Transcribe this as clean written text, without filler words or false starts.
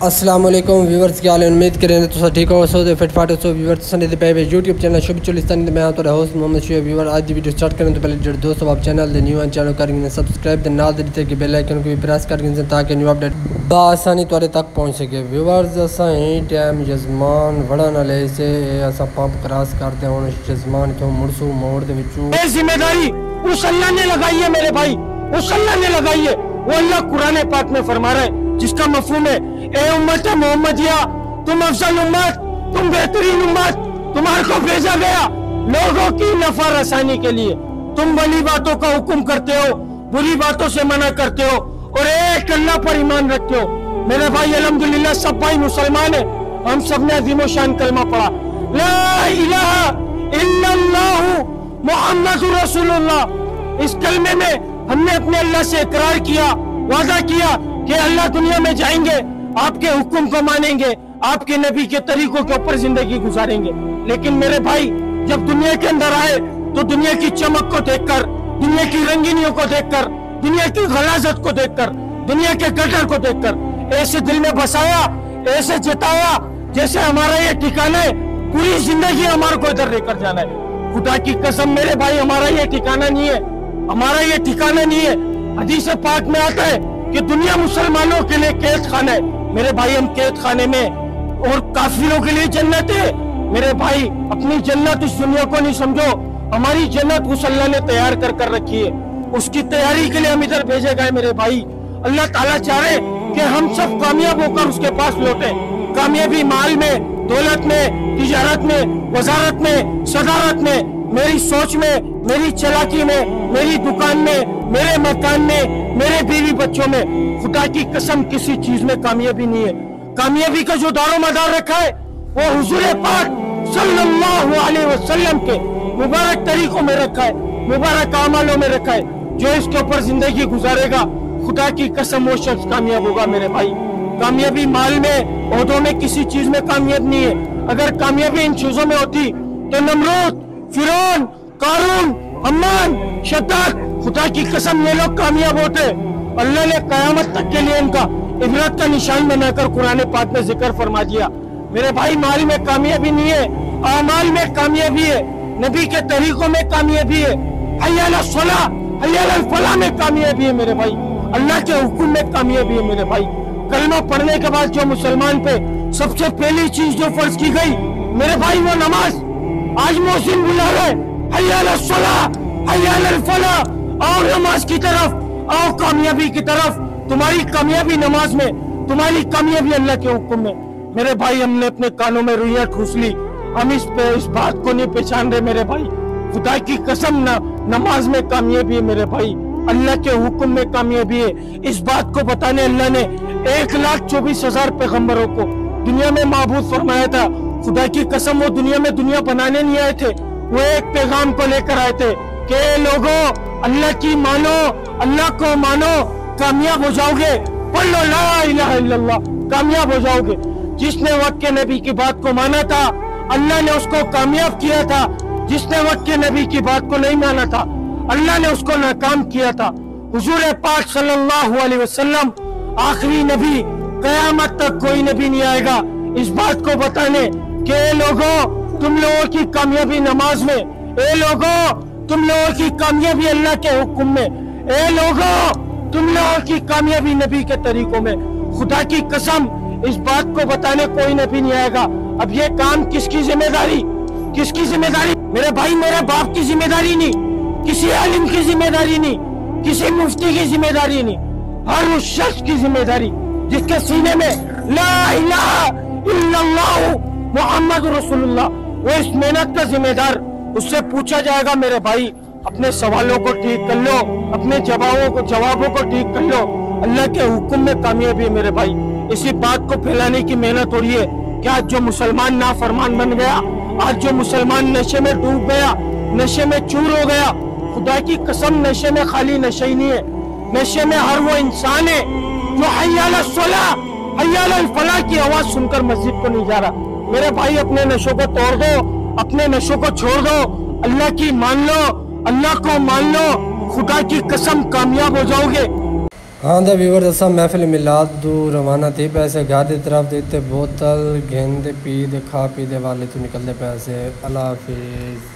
अस्सलाम वालेकुम व्यूवर्स की हाल उम्मीद करें तो ठीक हो सो फिटफाट सो व्यूवर्स संदे पे यूट्यूब चैनल शुभ चुलिस्तान मैं तो होस्ट मोहम्मद शुएब व्यूवर आज की वीडियो स्टार्ट करें तो पहले जो दोस्तों आप चैनल न्यू है चैनल करेंगे सब्सक्राइब नाल देते कि बेल आइकन को भी प्रेस करेंगे ताकि न्यू अपडेट बासानी तौर तक पहुंच सके व्यूवर्स असा टाइम यजमान वड़न वाले से असा पंप क्रॉस करते हैं यजमान तो मुड़सू मोड़ दे विचू जिम्मेदारी उस अल्लाह ने लगाई है मेरे भाई, उस अल्लाह ने लगाई है। वो अल्लाह कुरान पाक में फरमा रहा है जिसका मफहूम है ए उम्मत मोहम्मदिया तुम अफजल उम्मत, तुम बेहतरीन उम्मत, तुम्हारे को भेजा गया लोगों की नफा रसानी के लिए। तुम भली बातों का हुक्म करते हो, बुरी बातों से मना करते हो और एक अल्लाह पर ईमान रखते हो। मेरे भाई अल्हम्दुलिल्लाह सब भाई मुसलमान है, हम सब ने अज़ीम शान कलमा पढ़ा ला इलाहा इल्लल्लाहु मुहम्मदुर रसूलुल्लाह। इस कलमे में हमने अपने अल्लाह से इकरार किया, वादा किया कि अल्लाह दुनिया में जाएंगे, आपके हुक्म को मानेंगे, आपके नबी के तरीकों के ऊपर जिंदगी गुजारेंगे। लेकिन मेरे भाई जब दुनिया के अंदर आए तो दुनिया की चमक को देखकर, दुनिया की रंगीनियों को देखकर, दुनिया की गलाजत को देखकर, दुनिया के गटर को देखकर ऐसे दिल में बसाया, ऐसे जताया जैसे हमारा ये ठिकाना है, पूरी जिंदगी हमारे को इधर लेकर जाना है। खुदा की कसम मेरे भाई हमारा ये ठिकाना नहीं है, हमारा ये ठिकाना नहीं है। हदीस पाक में आता है कि दुनिया मुसलमानों के लिए कैद खाना है। मेरे भाई हम कैद खाने में और काफिरों के लिए जन्नत है। मेरे भाई अपनी जन्नत इस दुनिया को नहीं समझो, हमारी जन्नत उस अल्लाह ने तैयार कर रखी है, उसकी तैयारी के लिए हम इधर भेजे गए। मेरे भाई अल्लाह ताला चाह रहे कि हम सब कामयाब होकर उसके पास लौटे। कामयाबी माल में, दौलत में, तिजारत में, वजारत में, सदारत में, मेरी सोच में, मेरी चालाकी में, मेरी दुकान में, मेरे मकान में, मेरे बीवी बच्चों में। खुदा की कसम किसी चीज में कामयाबी नहीं है। कामयाबी का जो दारो मदार रखा है वो हुजूर पाक सल्लल्लाहु अलैहि वसल्लम के मुबारक तरीकों में रखा है, मुबारक अमालों में रखा है। जो इसके ऊपर जिंदगी गुजारेगा खुदा की कसम वो शख्स कामयाब होगा। मेरे भाई कामयाबी माल में, ओहदों में, किसी चीज में कामयाब नहीं है। अगर कामयाबी इन चीजों में होती तो नमरूद, फिरौन, कारून, हम्मान, शद्दाद, खुदा की कसम ये लोग कामयाब होते। अल्लाह ने कयामत तक के लिए इनका इबरत का निशान बनाकर कुरान पाक में जिक्र फरमा दिया। मेरे भाई माल में कामयाबी नहीं है, आमाल में कामयाबी है, नबी के तरीकों में कामयाबी है, हय्या अला सलाह, हय्या अल फलाह में कामयाबी है। मेरे भाई अल्लाह के हुक्म में कामयाबी है। मेरे भाई कलमा पढ़ने के बाद जो मुसलमान पे सबसे पहली चीज जो फर्ज की गई मेरे भाई वो नमाज। आज मोहसिन बुला रहे हय्या अला सलाह, हय्या अल फलाह, आओ नमाज की तरफ, आओ कामयाबी की तरफ। तुम्हारी कामयाबी नमाज में, तुम्हारी कामयाबी अल्लाह के हुक्म में। मेरे भाई हमने अपने कानों में रुइयां ठूस ली, हम इस बात को नहीं पहचान रहे। मेरे भाई खुदा की कसम नमाज में कामयाबी है। मेरे भाई अल्लाह के हुक्म में कामयाबी है। इस बात को बताने अल्लाह ने 1,24,000 पैगंबरों को दुनिया में माबूद फरमाया था। खुदा की कसम वो दुनिया में दुनिया बनाने नहीं आए थे, वो एक पैगाम को लेकर आए थे कि लोगों अल्लाह की मानो, अल्लाह को मानो, कामयाब हो जाओगे। पढ़ लो ला इलाहा इल्लल्लाह, कामयाब हो जाओगे। जिसने वक्त के नबी की बात को माना था अल्लाह ने उसको कामयाब किया था, जिसने वक्त के नबी की बात को नहीं माना था अल्लाह ने उसको नाकाम किया था। हुजूर पाक सल्लल्लाहु अलैहि वसल्लम आखिरी नबी, कयामत तक कोई नबी नहीं आएगा इस बात को बताने कि लोगों तुम लोगों की कामयाबी नमाज में, ए लोगों तुम लोगों की कामयाबी अल्लाह के हुक्म में, ए लोगों तुम लोगों की कामयाबी नबी के तरीकों में। खुदा की कसम इस बात को बताने कोई नबी नहीं आएगा। अब ये काम किसकी जिम्मेदारी, किसकी जिम्मेदारी? मेरे भाई मेरे बाप की जिम्मेदारी नहीं, किसी आलिम की जिम्मेदारी नहीं, किसी मुफ्ती की जिम्मेदारी नहीं, हर उस शख्स की जिम्मेदारी जिसके सीने में ला इलाहा इल्लल्लाह मुहम्मद रसूलुल्लाह, वो इस मेहनत का जिम्मेदार। उससे पूछा जाएगा मेरे भाई अपने सवालों को ठीक कर लो, अपने जवाबों को ठीक कर लो। अल्लाह के हुक्म में कामयाबी है। मेरे भाई इसी बात को फैलाने की मेहनत हो रही है कि आज जो मुसलमान नाफरमान बन गया, आज जो मुसलमान नशे में डूब गया, नशे में चूर हो गया। खुदा की कसम नशे में खाली नशे ही नहीं है, नशे में हर वो इंसान है जो हय्या अला सलाह, हय्या अल फलाह की आवाज सुनकर मस्जिद को नहीं जा रहा। मेरे भाई अपने नशों को तोड़ दो, अपने नशों को छोड़ दो, अल्लाह की मान लो, अल्लाह को मान लो। खुदा की कसम कामयाब हो जाओगे। हाँ तो व्यूअर्स असा महफिल मिलाद दू रवाना थी पैसे घर की तरफ देते बोतल घेंदे पी दे खा पी दे वाले तो निकलते पैसे। अल्लाह हाफिज़।